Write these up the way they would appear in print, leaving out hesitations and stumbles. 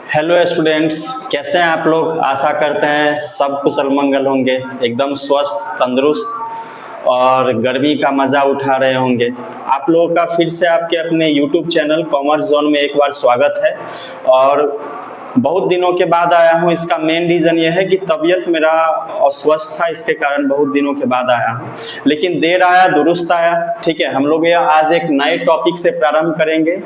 Hello students, कैसे हैं आप लोग। आशा करते हैं सब कुशल मंगल होंगे, एकदम स्वस्थ तंदुरुस्त और गर्मी का मज़ा उठा रहे होंगे। आप लोगों का फिर से आपके अपने यूट्यूब चैनल कॉमर्स जोन में एक बार स्वागत है। और बहुत दिनों के बाद आया हूँ। इसका मेन रीज़न ये है कि तबीयत मेरा अस्वस्थ था, इसके कारण बहुत दिनों के बाद आया हूँ। लेकिन देर आया दुरुस्त आया। ठीक है, हम लोग ये आज एक नए टॉपिक से प्रारंभ करेंगे।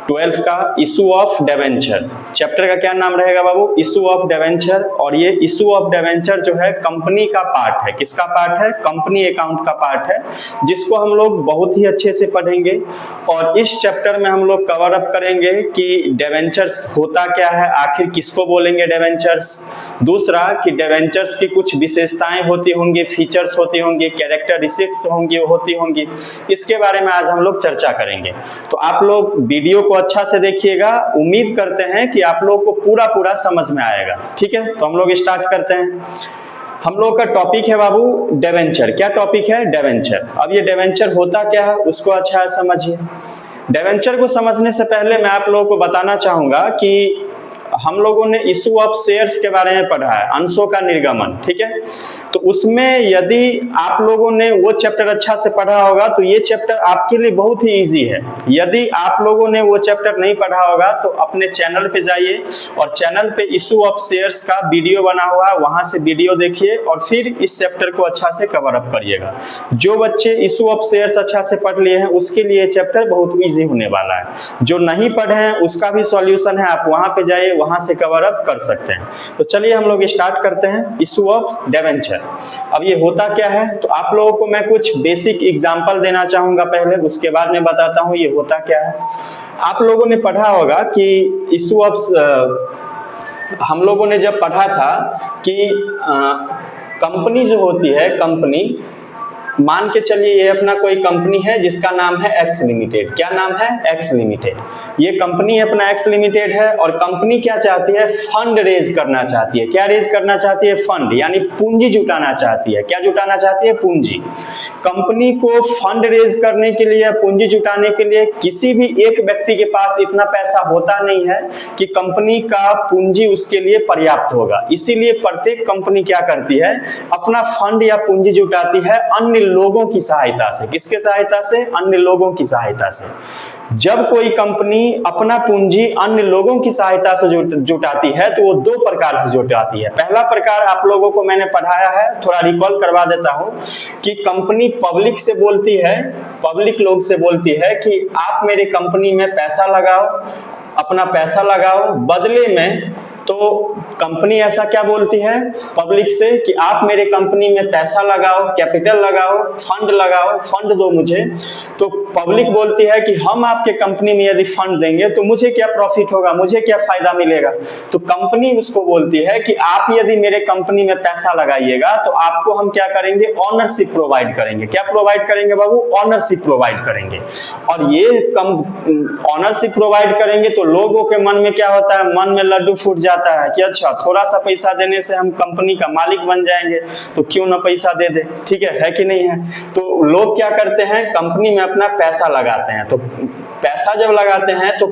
12th का इशू ऑफ डिवेंचर। चैप्टर का क्या नाम रहेगा बाबू? Issue of debenture. और ये इशू ऑफ डिवेंचर जो है कंपनी का पार्ट है। किसका पार्ट है? कंपनी अकाउंट का पार्ट है, जिसको हम लोग बहुत ही अच्छे से पढ़ेंगे। और इस चैप्टर में हम लोग कवर अप करेंगे कि डिवेंचर्स होता क्या है, आखिर किसको बोलेंगे डिवेंचर्स। दूसरा कि डिवेंचर्स की कुछ विशेषताएं होती होंगी, फीचर्स होती होंगी, कैरेक्टरिस्टिक्स होती होंगी। इसके बारे में आज हम लोग चर्चा करेंगे। तो आप लोग वीडियो को अच्छा से देखिएगा। उम्मीद करते हैं कि आप लोगों को पूरा समझ में आएगा। ठीक है, तो हम लोग स्टार्ट करते हैं। हम लोग का टॉपिक है बाबू डिवेंचर। क्या टॉपिक है? डिवेंचर। अब ये डिवेंचर होता क्या है उसको अच्छा समझिए। डिवेंचर को समझने से पहले मैं आप लोगों को बताना चाहूंगा कि हम लोगों ने इशू ऑफ शेयर्स के बारे में पढ़ा है, अंशों का निर्गमन। ठीक है, तो उसमें यदि आप लोगों ने वो चैप्टर अच्छा से पढ़ा होगा तो ये चैप्टर आपके लिए बहुत ही इजी है। यदि आप लोगों ने वो चैप्टर नहीं पढ़ा होगा तो अपने चैनल पे जाइए और चैनल पे इशू ऑफ शेयर्स का वीडियो बना हुआ है, वहां से वीडियो देखिए और फिर इस चैप्टर को अच्छा से कवर अप करिएगा। जो बच्चे इशू ऑफ शेयर्स अच्छा से पढ़ लिए हैं उसके लिए चैप्टर बहुत ईजी होने वाला है। जो नहीं पढ़े हैं उसका भी सॉल्यूशन है, आप वहां पे जाइए, वहां से कवर अप कर सकते हैं। तो चलिए हम लोग स्टार्ट करते हैं इशू ऑफ डिवेंचर। अब ये होता क्या है, तो आप लोगों को मैं कुछ बेसिक एग्जांपल देना चाहूंगा पहले, उसके बाद मैं बताता हूं ये होता क्या है। आप लोगों ने पढ़ा होगा कि इशू ऑफ हम लोगों ने जब पढ़ा था कि कंपनी जो होती है, कंपनी मान के चलिए ये अपना कोई कंपनी है जिसका नाम है एक्स लिमिटेड। क्या नाम है? X limited. ये कंपनी अपना एक्स लिमिटेड है और कंपनी क्या चाहती है? फंड रेज करना चाहती है। क्या रेज करना चाहती है? फंड, यानी पूंजी जुटाना चाहती है। क्या जुटाना चाहती है? पूंजी। कंपनी को फंड रेज करने के लिए, पूंजी जुटाने के लिए किसी भी एक व्यक्ति के पास इतना पैसा होता नहीं है कि कंपनी का पूंजी उसके लिए पर्याप्त होगा। इसीलिए प्रत्येक कंपनी क्या करती है? अपना फंड या पूंजी जुटाती है अन्य लोगों की सहायता से। किसके सहायता से? अन्य लोगों की सहायता से। जब कोई कंपनी अपना पूंजी अन्य लोगों की सहायता से जुटाती है तो वो दो प्रकार से जुटाती है। पहला प्रकार आप लोगों को मैंने पढ़ाया है, थोड़ा रिकॉल करवा देता हूं कि कंपनी पब्लिक से बोलती है, पब्लिक लोग से बोलती है कि आप मेरे कंपनी में पैसा लगाओ, अपना पैसा लगाओ। बदले में तो कंपनी ऐसा क्या बोलती है पब्लिक से कि आप मेरे कंपनी में पैसा लगाओ, कैपिटल लगाओ, फंड लगाओ, फंड दो मुझे। तो पब्लिक बोलती है कि हम आपके कंपनी में यदि फंड देंगे तो मुझे क्या प्रॉफिट होगा, मुझे क्या फायदा मिलेगा। तो कंपनी उसको बोलती है कि आप यदि मेरे कंपनी में पैसा लगाइएगा तो आपको हम क्या करेंगे? ऑनरशिप प्रोवाइड करेंगे। क्या प्रोवाइड करेंगे बाबू? ऑनरशिप प्रोवाइड करेंगे। और ये ऑनरशिप प्रोवाइड करेंगे तो लोगों के मन में क्या होता है? मन में लड्डू फूट जाता है कि अच्छा थोड़ा सा पैसा देने से हम कंपनी का मालिक बन जाएंगे, तो क्यों ना पैसा दे दे। ठीक है कि नहीं है? तो लोग क्या करते हैं? कंपनी में अपना पैसा लगाते हैं। तो पैसा जब लगाते हैं तो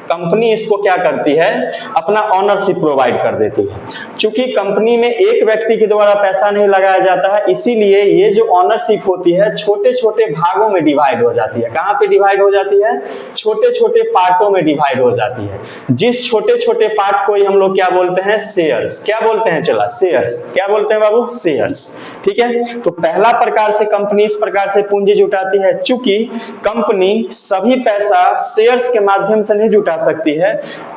कंपनी इसको क्या करती है? अपना ऑनरशिप प्रोवाइड कर देती है। चूंकि कंपनी में एक व्यक्ति के द्वारा पैसा नहीं लगाया जाता है, इसीलिए ये जो ऑनरशिप होती है छोटे छोटे भागों में डिवाइड हो जाती है। कहां पे डिवाइड हो जाती है? छोटे छोटे पार्टों में डिवाइड हो जाती है। जिस छोटे छोटे पार्ट को ही हम लोग क्या बोलते हैं? शेयर्स। क्या बोलते हैं? चला शेयर्स। क्या बोलते हैं बाबू? शेयर्स। ठीक है, तो पहला प्रकार से कंपनी इस प्रकार से पूंजी जुटाती है। चूंकि कंपनी सभी पैसा पैसा शेयर्स के माध्यम से नहीं जुटा सकती है।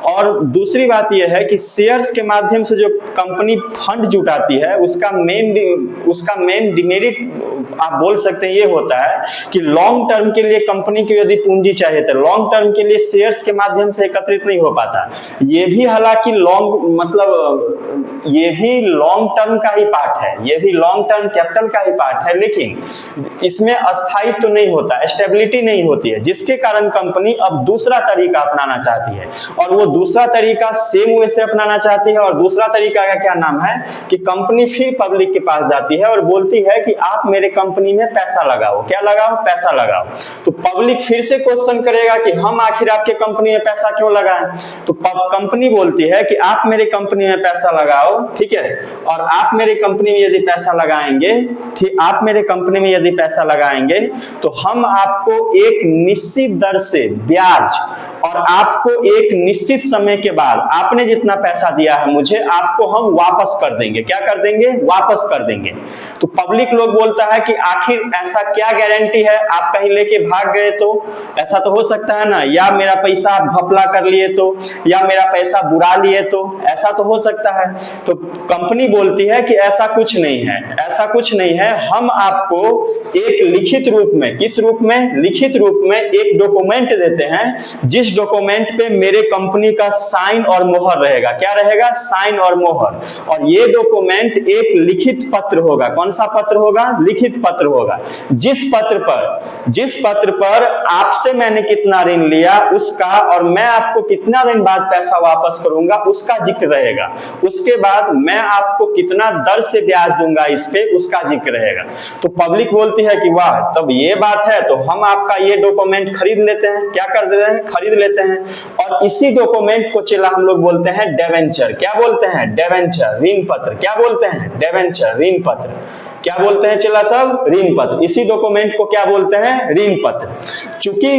और दूसरी बात यह है कि शेयर्स के माध्यम से जो कंपनी फंड जुटाती है उसका मेन डिमेरिट आप बोल सकते हैं ये होता है कि लॉन्ग टर्म के लिए कंपनी को यदि पूंजी चाहिए तो लॉन्ग टर्म के लिए शेयर्स के माध्यम से एकत्रित नहीं हो पाता। ये भी हालांकि ये भी लॉन्ग टर्म का ही पार्ट है, ये भी लॉन्ग टर्म कैपिटल का ही पार्ट है, लेकिन इसमें अस्थायित्व तो नहीं होता, स्टेबिलिटी नहीं होती है, जिसके कारण कंपनी अब दूसरा तरीका अपनाना चाहती है। और वो दूसरा तरीका सेम वे से अपनाना चाहती है। और दूसरा तरीका का क्या नाम है कि कंपनी फिर पब्लिक के पास जाती है और बोलती है कि आप मेरे कंपनी में पैसा लगाओ। क्या लगाओ? पैसा लगाओ। तो पब्लिक फिर से क्वेश्चन करेगा कि हम आखिर आपके कंपनी में पैसा क्यों लगाएं? तो कंपनी बोलती है कि आप मेरे कंपनी में पैसा लगाओ, ठीक है, और आप मेरे कंपनी में यदि पैसा लगाएंगे, ठीक, आप मेरे कंपनी में यदि पैसा लगाएंगे तो हम आपको एक निश्चित दर से ब्याज और आपको एक निश्चित समय के बाद आपने जितना पैसा दिया है मुझे, आपको हम वापस कर देंगे। क्या कर देंगे? वापस कर देंगे। तो पब्लिक लोग बोलता है कि आखिर ऐसा क्या गारंटी है, आप कहीं लेके भाग गए तो? ऐसा तो हो सकता है ना, या मेरा पैसा आप घपला कर लिए तो, या मेरा पैसा बुरा लिए तो, ऐसा तो हो सकता है। तो कंपनी बोलती है कि ऐसा कुछ नहीं है, ऐसा कुछ नहीं है। हम आपको एक लिखित रूप में, किस रूप में? लिखित रूप में एक डॉक्यूमेंट देते हैं, जिस डॉक्यूमेंट पे मेरे कंपनी का साइन और मोहर रहेगा। क्या रहेगा? साइन और मोहर। और ये डॉक्यूमेंट एक लिखित पत्र होगा। कौन सा पत्र होगा? लिखित पत्र होगा। जिस पत्र पर आपसे मैंने कितना ऋण लिया उसका, और मैं आपको कितना दिन बाद पैसा वापस करूंगा उसका जिक्र रहेगा। उसके बाद मैं आपको कितना दर से ब्याज दूंगा इस पे, उसका जिक्र रहेगा। तो पब्लिक बोलती है कि वाह, तब ये बात है तो हम आपका ये डॉक्यूमेंट खरीद लेते हैं। क्या कर देते हैं? खरीद लेते हैं। और इसी डॉक्यूमेंट को चला हम लोग बोलते हैं डिबेंचर। क्या बोलते हैं? डिबेंचर, ऋण पत्र। क्या बोलते हैं? डिबेंचर, ऋण पत्र। क्या बोलते हैं चला सब? ऋण पत्र। इसी डॉक्यूमेंट को क्या बोलते हैं? ऋण पत्र। चूंकि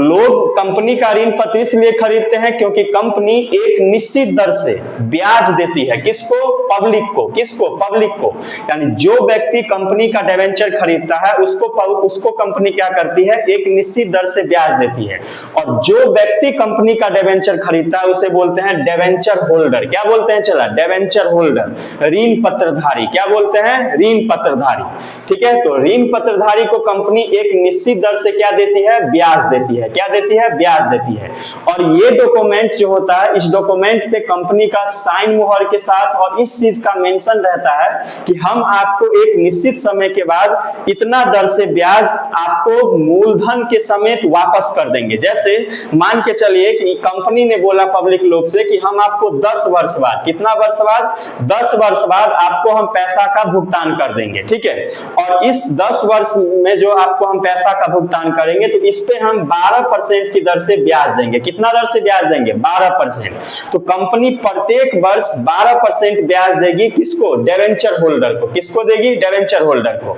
लोग कंपनी का ऋण पत्र इसलिए खरीदते हैं क्योंकि कंपनी एक निश्चित दर से ब्याज देती है। किसको? पब्लिक को। किसको? पब्लिक को। यानी जो व्यक्ति कंपनी का डिबेंचर खरीदता है उसको कंपनी क्या करती है? एक निश्चित दर से ब्याज देती है। और जो व्यक्ति कंपनी का डिबेंचर खरीदता है उसे बोलते हैं डिबेंचर होल्डर। क्या बोलते हैं चला? डिबेंचर होल्डर, ऋण पत्रधारी। क्या बोलते हैं? ऋण पत्रधारी। ठीक है, तो ऋण पत्रधारी को कंपनी एक निश्चित दर से क्या देती है? ब्याज देती है। क्या देती है? ब्याज देती है। और ये डॉक्यूमेंट जो होता है, इस डॉक्यूमेंट पे कंपनी का साइन मोहर के साथ और इस चीज का मेंशन रहता है कि हम आपको एक निश्चित समय के बाद इतना दर से ब्याज आपको मूलधन के समेत वापस कर देंगे। जैसे मान के चलिए कि कंपनी ने बोला पब्लिक लोग से कि हम आपको 10 वर्ष बाद, कितना वर्ष बाद? 10 वर्ष बाद आपको हम पैसा का भुगतान कर देंगे। ठीक है, और इस 10 वर्ष में जो आपको हम पैसा का भुगतान करेंगे तो इस पे हम 12% की दर से ब्याज देंगे। कितना दर से ब्याज देंगे? 12%। तो कंपनी प्रत्येक वर्ष 12% ब्याज देगी। किसको? डिबेंचर होल्डर को। किसको देगी? डिबेंचर होल्डर को।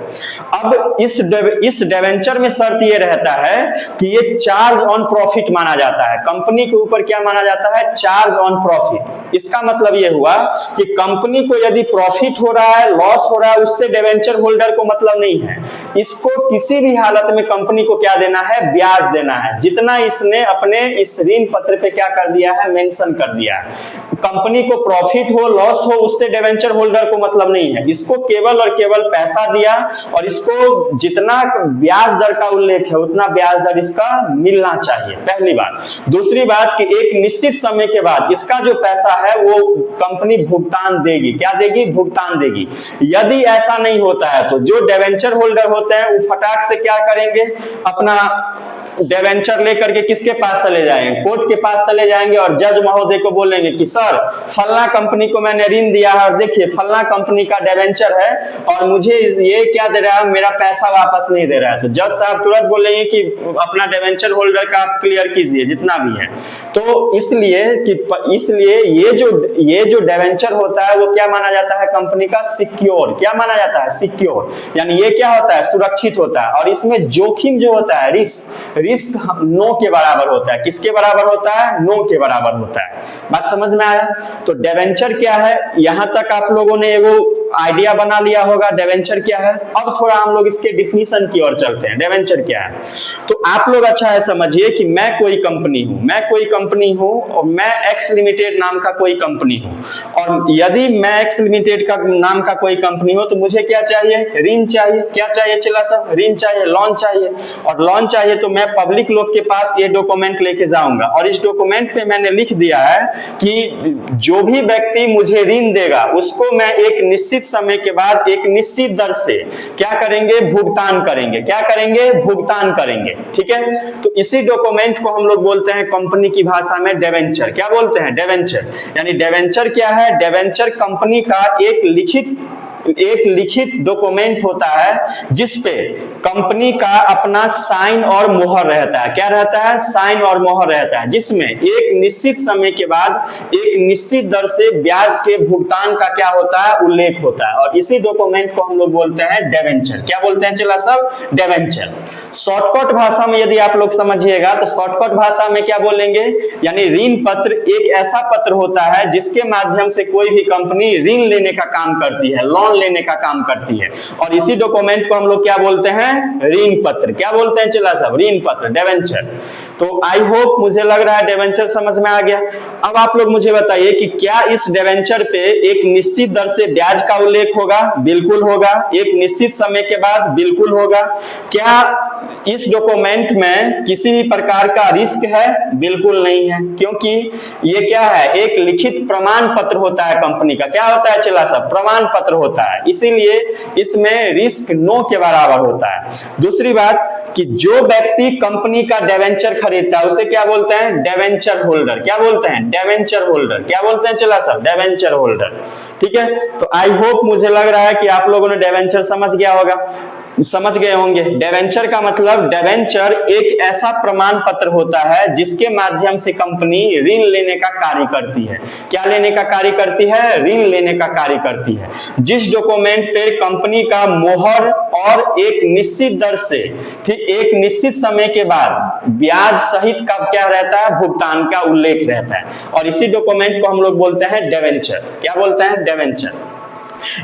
अब इस डिबेंचर में शर्त ये रहता है कि ये चार्ज ऑन प्रॉफिट माना जाता है। कंपनी के ऊपर क्या माना जाता है? Charge on profit. इसका मतलब ये हुआ कि कंपनी को यदि प्रॉफिट हो रहा है, लॉस हो रहा है, उससे डिबेंचर होल्डर को मतलब नहीं है। इसको किसी भी हालत में कंपनी को क्या देना है? ब्याज देना है, जितना इसने अपने इस ऋण पत्र पे क्या कर दिया है? मेंशन कर दिया है। कंपनी को प्रॉफिट हो, लॉस हो, उससे डिबेंचर होल्डर को मतलब नहीं है। इसको केवल और केवल पैसा दिया और इसको जितना ब्याज दर का उल्लेख है उतना ब्याज दर इसका मिलना चाहिए। पहली बात। दूसरी बात कि एक निश्चित समय के बाद इसका जो पैसा है वो कंपनी भुगतान देगी। क्या देगी? भुगतान देगी। यदि ऐसा नहीं होता है तो जो डिबेंचर होल्डर होते हैं वो फटाक से क्या करेंगे? अपना डिबेंचर लेकर के किसके पास चले जाएंगे? कोर्ट के पास चले जाएंगे और जज महोदय को बोलेंगे कि सर, फलना कंपनी को मैंने ऋण दिया है और देखिए फलना कंपनी का डिबेंचर है और मुझे ये क्या दे रहा है? मेरा पैसा वापस नहीं दे रहा है। तो जज साहब तुरंत बोलेंगे कि अपना डिबेंचर होल्डर का आप क्लियर कीजिए जितना भी है। तो इसलिए ये जो डिबेंचर होता है वो क्या माना जाता है? कंपनी का सिक्योर। क्या माना जाता है? सिक्योर। यानी ये क्या होता है? सुरक्षित होता है। और इसमें जोखिम जो होता है, रिस्क नो के बराबर होता है। किसके बराबर होता है? नो के बराबर होता है। बात समझ में आया? तो डिबेंचर क्या है? यहां तक आप लोगों ने वो आइडिया बना लिया होगा डिवेंचर क्या है। अब थोड़ा हम लोग इसके डिफिनीशन की ओर चलते हैं। डिवेंचर क्या है, तो आप लोग अच्छा है समझिए कि मैं कोई कंपनी हूं और मैं एक्स लिमिटेड नाम का कोई कंपनी हूं, और यदि मैं एक्स लिमिटेड का नाम का कोई कंपनी हो तो मुझे क्या चाहिए, ऋण चाहिए। क्या चाहिए चिल्ला सब, ऋण चाहिए, लोन चाहिए। और लोन चाहिए तो मैं पब्लिक लोग के पास ये डॉक्यूमेंट लेके जाऊंगा, और इस डॉक्यूमेंट पे मैंने लिख दिया है कि जो भी व्यक्ति मुझे ऋण देगा उसको मैं एक निश्चित समय के बाद एक निश्चित दर से क्या करेंगे, भुगतान करेंगे। क्या करेंगे, भुगतान करेंगे। ठीक है, तो इसी डॉक्यूमेंट को हम लोग बोलते हैं कंपनी की भाषा में डिवेंचर। क्या बोलते हैं, डिवेंचर। यानी डिवेंचर क्या है, डिवेंचर कंपनी का एक लिखित डॉक्यूमेंट होता है जिसपे कंपनी का अपना साइन और मोहर रहता है। क्या रहता है, साइन और मोहर रहता है, जिसमें एक निश्चित समय के बाद एक निश्चित दर से ब्याज के भुगतान का क्या होता है, उल्लेख होता है। और इसी डॉक्यूमेंट को हम लोग बोलते हैं डिवेंचर। क्या बोलते हैं चला सब, डिवेंचर। शॉर्टकट भाषा में यदि आप लोग समझिएगा तो शॉर्टकट भाषा में क्या बोलेंगे, यानी ऋण पत्र एक ऐसा पत्र होता है जिसके माध्यम से कोई भी कंपनी ऋण लेने का काम करती है, लोन लेने का काम करती है, और इसी डॉक्यूमेंट को हम लोग क्या बोलते हैं, ऋण पत्र। क्या बोलते हैं चला सब, ऋण पत्र, डिवेंचर। तो आई होप मुझे लग रहा है डिवेंचर समझ में आ गया। अब आप लोग मुझे बताइए कि क्या इस डिवेंचर पे एक निश्चित दर से ब्याज का उल्लेख होगा, बिल्कुल होगा। एक निश्चित समय के बाद, बिल्कुल होगा। क्या इस डॉक्यूमेंट में किसी भी प्रकार का रिस्क है, बिल्कुल नहीं है, क्योंकि ये क्या है, एक लिखित प्रमाण पत्र होता है कंपनी का। क्या होता है चला सब, प्रमाण पत्र होता है, इसीलिए इसमें रिस्क नो के बराबर होता है। दूसरी बात कि जो व्यक्ति कंपनी का डिवेंचर खरीदता है उसे क्या बोलते हैं, डिवेंचर होल्डर। क्या बोलते हैं, डिवेंचर होल्डर। क्या बोलते हैं चला सब, डिवेंचर होल्डर। ठीक है, तो आई होप मुझे लग रहा है कि आप लोगों ने डिवेंचर समझ गए होंगे। डिवेंचर का मतलब, डिवेंचर एक ऐसा प्रमाण पत्र होता है जिसके माध्यम से कंपनी ऋण लेने का कार्य करती है। क्या लेने का कार्य करती है, ऋण लेने का कार्य करती है, जिस डॉक्यूमेंट पे कंपनी का मोहर और एक निश्चित दर से, ठीक एक निश्चित समय के बाद ब्याज सहित का क्या रहता है, भुगतान का उल्लेख रहता है, और इसी डॉक्यूमेंट को हम लोग बोलते हैं डिवेंचर। क्या बोलते हैं, डिवेंचर।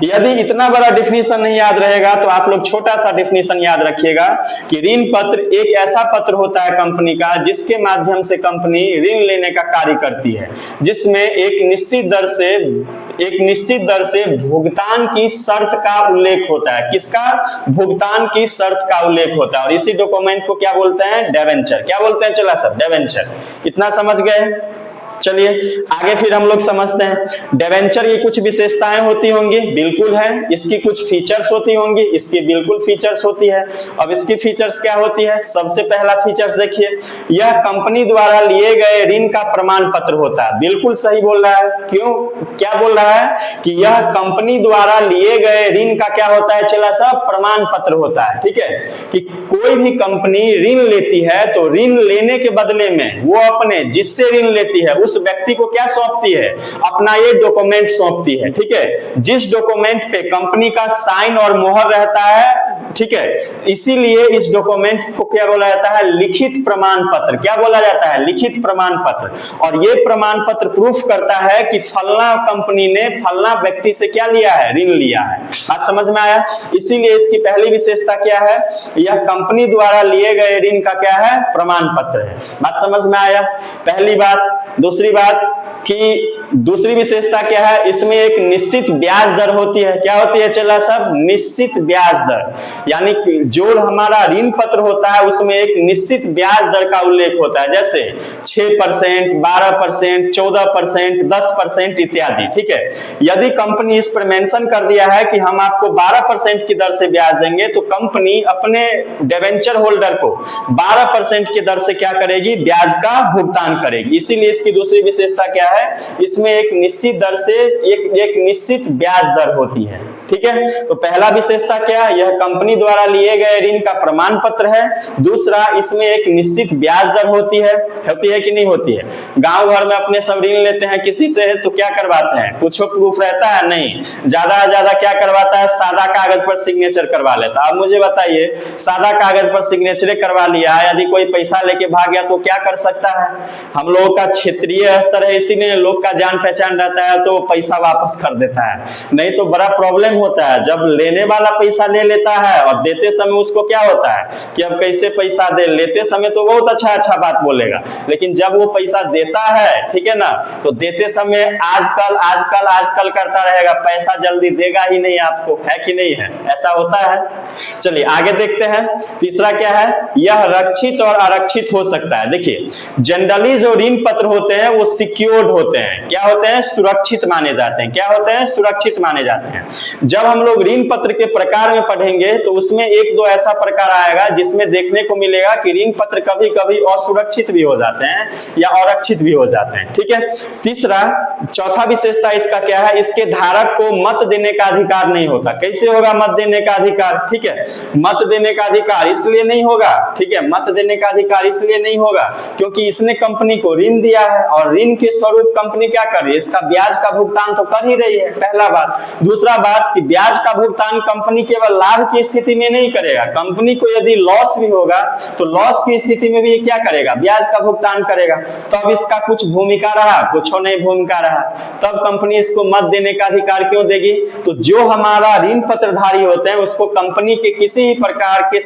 यदि इतना बड़ा डिफिनीशन नहीं याद रहेगा तो आप लोग छोटा सा डिफिनीशन याद रखिएगा कि ऋण पत्र एक ऐसा पत्र होता है कंपनी का जिसके माध्यम से कंपनी ऋण लेने का कार्य करती है, जिसमें एक निश्चित दर से भुगतान की शर्त का उल्लेख होता है। किसका, भुगतान की शर्त का उल्लेख होता है, और इसी डॉक्यूमेंट को क्या बोलते हैं, डिवेंचर। क्या बोलते हैं चला सब, डिवेंचर। इतना समझ गए। चलिए आगे फिर हम लोग समझते हैं। डिवेंचर की कुछ विशेषताएं होती होंगी, बिल्कुल है। इसकी कुछ फीचर्स होती होंगी, इसकी बिल्कुल फीचर्स होती है। अब इसकी फीचर्स क्या होती है, सबसे पहला फीचर्स देखिए, यह कंपनी द्वारा लिए गए ऋण का प्रमाण पत्र होता है। बिल्कुल सही बोल रहा है। क्यों, क्या बोल रहा है कि यह कंपनी द्वारा लिए गए ऋण का क्या होता है चला सा, प्रमाण पत्र होता है। ठीक है, कि कोई भी कंपनी ऋण लेती है तो ऋण लेने के बदले में वो अपने जिससे ऋण लेती है उस व्यक्ति को क्या सौंपती है, अपना ये डॉक्यूमेंट सौंपती है। ठीक है, जिस डॉक्यूमेंट पे कंपनी का साइन और मोहर रहता है। ठीक है, इसीलिए इस डॉक्यूमेंट को क्या बोला जाता है, लिखित प्रमाण पत्र। क्या बोला जाता है, लिखित प्रमाण पत्र। और ये प्रमाण पत्र प्रूफ करता है कि फलना कंपनी ने फलना व्यक्ति से क्या लिया है, ऋण लिया है। बात समझ में आया। इसीलिए इसकी पहली विशेषता क्या है, यह कंपनी द्वारा लिए गए ऋण का क्या है, प्रमाण पत्र है। बात समझ में आया, पहली बात। दूसरी बात कि दूसरी विशेषता क्या है, इसमें एक निश्चित ब्याज दर होती है। क्या होती है चला सब, निश्चित ब्याज दर। यानी जो हमारा ऋण पत्र होता है उसमें एक निश्चित ब्याज दर का उल्लेख होता है, जैसे 6%, 12%, 14%, 10% इत्यादि। ठीक है, यदि कंपनी इस पर मेंशन कर दिया है कि हम आपको 12% की दर से ब्याज देंगे तो कंपनी अपने डिवेंचर होल्डर को 12% की दर से क्या करेगी, ब्याज का भुगतान करेगी। इसीलिए इसकी दूसरी विशेषता क्या है, इसमें एक निश्चित दर से एक निश्चित ब्याज दर होती है। ठीक है, तो पहला विशेषता क्या, यह कंपनी द्वारा लिए गए ऋण का प्रमाण पत्र है। दूसरा, इसमें एक निश्चित ब्याज दर होती है कि नहीं होती है। गांव भर में अपने सब ऋण लेते हैं किसी से तो क्या करवाते हैं, कुछ प्रूफ रहता है नहीं, ज्यादा से ज्यादा क्या करवाता है, सादा कागज पर सिग्नेचर करवा लेता। अब मुझे बताइए, सादा कागज पर सिग्नेचर करवा लिया, यदि कोई पैसा लेके भाग गया तो क्या कर सकता है। हम लोगों का क्षेत्रीय स्तर है, इसीलिए लोग का जान पहचान रहता है तो पैसा वापस कर देता है, नहीं तो बड़ा प्रॉब्लम होता है, जब लेने वाला पैसा ले लेता है और देते समय उसको क्या होता है कि अब कैसे पैसा दे, लेते समय तो बहुत अच्छा बात बोलेगा, लेकिन जब वो पैसा देता है, ठीक है ना, तो देते समय आजकल करता रहेगा, पैसा जल्दी देगा ही नहीं आपको, है कि नहीं है, ऐसा होता है। चलिए आगे देखते हैं। तीसरा क्या है, यह रक्षित और आरक्षित हो सकता है। देखिए जनरली जो ऋण पत्र होते हैं वो सिक्योर्ड होते हैं, क्या होते हैं, सुरक्षित माने जाते हैं। क्या होते हैं, सुरक्षित माने जाते हैं। जब हम लोग ऋण पत्र के प्रकार में पढ़ेंगे तो उसमें एक दो ऐसा प्रकार आएगा जिसमें देखने को मिलेगा कि ऋण पत्र कभी कभी असुरक्षित भी हो जाते हैं या आरक्षित भी हो जाते हैं, ठीक है। तीसरा चौथा विशेषता इसका क्या है, इसके धारक को मत देने का अधिकार नहीं होता। कैसे होगा मत देने का अधिकार, ठीक है, मत देने का अधिकार इसलिए नहीं होगा, ठीक है, मत देने का अधिकार इसलिए नहीं होगा क्योंकि इसने कंपनी को ऋण दिया है और ऋण के स्वरूप कंपनी क्या कर रही है, इसका ब्याज का भुगतान तो कर ही रही है, पहला बात। दूसरा बात कि ब्याज का भुगतान कंपनी केवल लाभ की स्थिति में नहीं करेगा, कंपनी को यदि लॉस भी होगा तो लॉस की स्थिति में भी क्या करेगा, ब्याज का भुगतान करेगा। तो अब इसका कुछ भूमिका रहा, कुछ नहीं भूमिका रहा, तब कंपनी इसको मत देने का अधिकार क्यों देगी। तो जो हमारा ऋण पत्रधारी होते हैं उसको कंपनी के किसी भी प्रकार के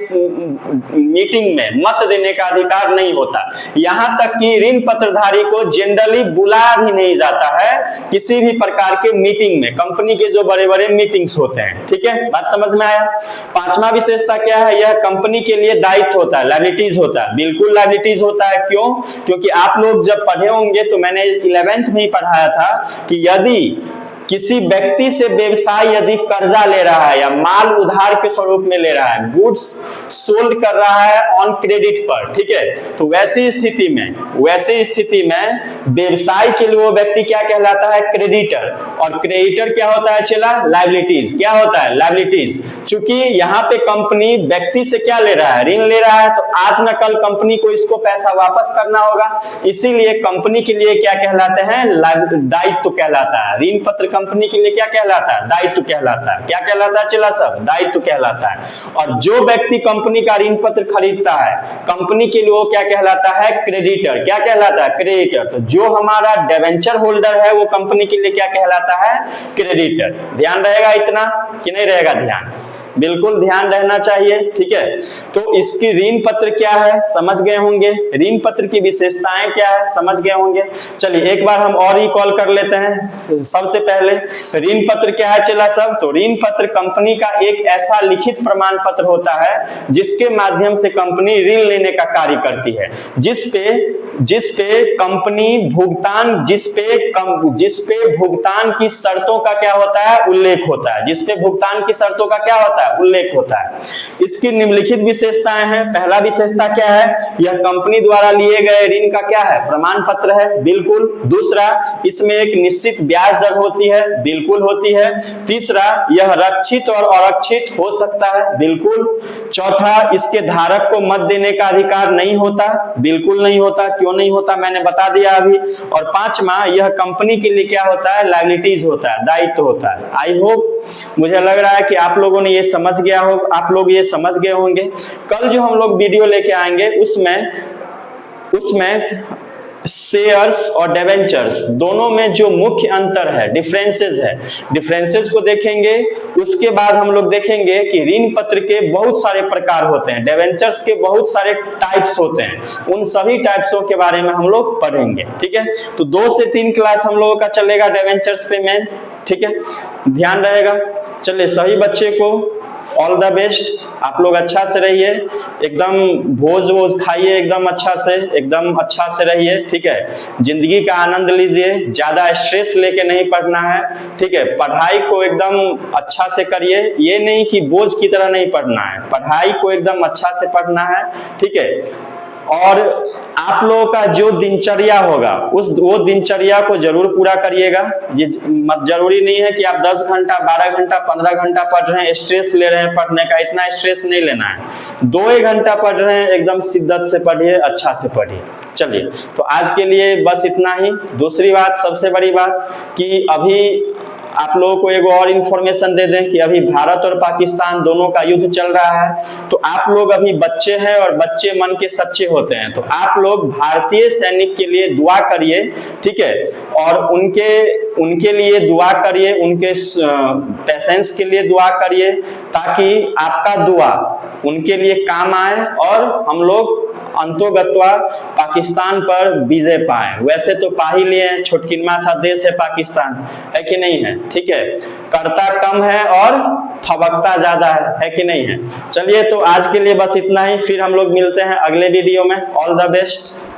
मीटिंग में मत देने का अधिकार नहीं होता। यहां तक कि ऋण पत्रधारी को जनरली बुलाया भी नहीं जाता है किसी भी प्रकार के मीटिंग में, कंपनी के जो बड़े बड़े मीटिंग्स होते हैं, ठीक है, बात समझ में आया। पांचवा विशेषता क्या है, यह कंपनी के लिए दायित्व होता है, लायबिलिटीज होता है, बिल्कुल लायबिलिटीज होता है। क्यों, क्योंकि आप लोग जब पढ़े होंगे तो मैंने 11th में ही पढ़ाया था कि यदि किसी व्यक्ति से व्यवसाय यदि कर्जा ले रहा है या माल उधार के स्वरूप में ले रहा है, गुड्स सोल्ड कर रहा है ऑन क्रेडिट पर, ठीक है, तो वैसी स्थिति में व्यवसाय के लिए वो व्यक्ति क्या कहलाता है, क्रेडिटर। और क्रेडिटर क्या होता है चला, लायबिलिटीज। क्या होता है, लायबिलिटीज। चूंकि यहाँ पे कंपनी व्यक्ति से क्या ले रहा है, ऋण ले रहा है, तो आज न कल कंपनी को इसको पैसा वापस करना होगा, इसीलिए कंपनी के लिए क्या कहलाते हैं, दायित्व कहलाता है। ऋण पत्र कंपनी के लिए क्या कहलाता है, दायित्व कहलाता है। क्या कहलाता है चला सब, दायित्व कहलाता है। और जो व्यक्ति कंपनी का ऋण पत्र खरीदता है कंपनी के लिए वो क्या कहलाता है, क्रेडिटर। क्या कहलाता है, क्रेडिटर। तो जो हमारा डिबेंचर होल्डर है वो कंपनी के लिए क्या कहलाता है, क्रेडिटर। ध्यान रहेगा इतना कि नहीं रहेगा, ध्यान बिल्कुल ध्यान रहना चाहिए, ठीक है। तो इसकी ऋण पत्र क्या है समझ गए होंगे, ऋण पत्र की विशेषताएं क्या है समझ गए होंगे। चलिए एक बार हम और रिकॉल कर लेते हैं। सबसे पहले ऋण पत्र क्या है चला सब, तो ऋण पत्र कंपनी का एक ऐसा लिखित प्रमाण पत्र होता है जिसके माध्यम से कंपनी ऋण लेने का कार्य करती है, जिसपे कंपनी भुगतान जिसपे भुगतान की शर्तों का क्या होता है, उल्लेख होता है। जिसपे भुगतान की शर्तों का क्या होता है, उल्लेख होता है। इसकी निम्नलिखित विशेषताएं हैं। पहला विशेषता क्या है, यह कंपनी द्वारा लिए गए ऋण का क्या है, प्रमाण पत्र है, बिल्कुल। दूसरा, इसमें एक निश्चित ब्याज दर होती है, बिल्कुल होती है। तीसरा, यह रक्षित और आरक्षित हो सकता है, बिल्कुल। चौथा, इसके धारक को मत देने का अधिकार नहीं होता, बिल्कुल नहीं होता। क्यों नहीं होता मैंने बता दिया अभी। और पांचवा, यह कंपनी के लिए क्या होता है, लायबिलिटीज होता है, दायित्व होता है। आई होप, मुझे लग रहा है कि आप लोगों ने ये समझ गया हो, आप लोग ये समझ गए होंगे। कल जो हम लोग वीडियो लेके आएंगे उसमें शेयर्स और डिबेंचर्स दोनों में जो मुख्य अंतर है, डिफरेंसेस को देखेंगे। उसके बाद हम लोग देखेंगे कि ऋण पत्र के बहुत सारे प्रकार होते हैं, डिबेंचर्स के बहुत सारे टाइप्स होते हैं, उन सभी टाइप्सों के बारे में हम लोग पढ़ेंगे, ठीक है। तो 2 से 3 क्लास हम लोगों का चलेगा डिबेंचर्स पे मेन, ठीक है, ध्यान रहेगा। चलिए सभी बच्चे को ऑल द बेस्ट, आप लोग अच्छा से रहिए, एकदम भोज खाइए, एकदम अच्छा से रहिए, ठीक है। जिंदगी का आनंद लीजिए, ज्यादा स्ट्रेस लेके नहीं पढ़ना है, ठीक है। पढ़ाई को एकदम अच्छा से करिए, ये नहीं कि बोझ की तरह नहीं पढ़ना है, पढ़ाई को एकदम अच्छा से पढ़ना है, ठीक है। और आप लोगों का जो दिनचर्या होगा वो दिनचर्या को जरूर पूरा करिएगा। ये जरूरी नहीं है कि आप 10 घंटा 12 घंटा 15 घंटा पढ़ रहे हैं, स्ट्रेस ले रहे हैं पढ़ने का, इतना स्ट्रेस नहीं लेना है। 2-1 घंटा पढ़ रहे हैं, एकदम शिद्दत से पढ़िए, अच्छा से पढ़िए। चलिए, तो आज के लिए बस इतना ही। दूसरी बात, सबसे बड़ी बात कि अभी आप लोगों को एक और इंफॉर्मेशन दे दें कि अभी भारत और पाकिस्तान दोनों का युद्ध चल रहा है, तो आप लोग अभी बच्चे हैं और बच्चे मन के सच्चे होते हैं, तो आप लोग भारतीय सैनिक के लिए दुआ करिए, ठीक है, और उनके लिए दुआ करिए, उनके पेशेंस के लिए दुआ करिए, ताकि आपका दुआ उनके लिए काम आए और हम लोग अंतोगत्वा पाकिस्तान पर विजय पाए। वैसे तो पा ही लिए, छोटकिनमा सा देश है पाकिस्तान, है कि नहीं है, ठीक है, करता कम है और फबकता ज्यादा है कि नहीं है। चलिए, तो आज के लिए बस इतना ही, फिर हम लोग मिलते हैं अगले वीडियो में। All the best.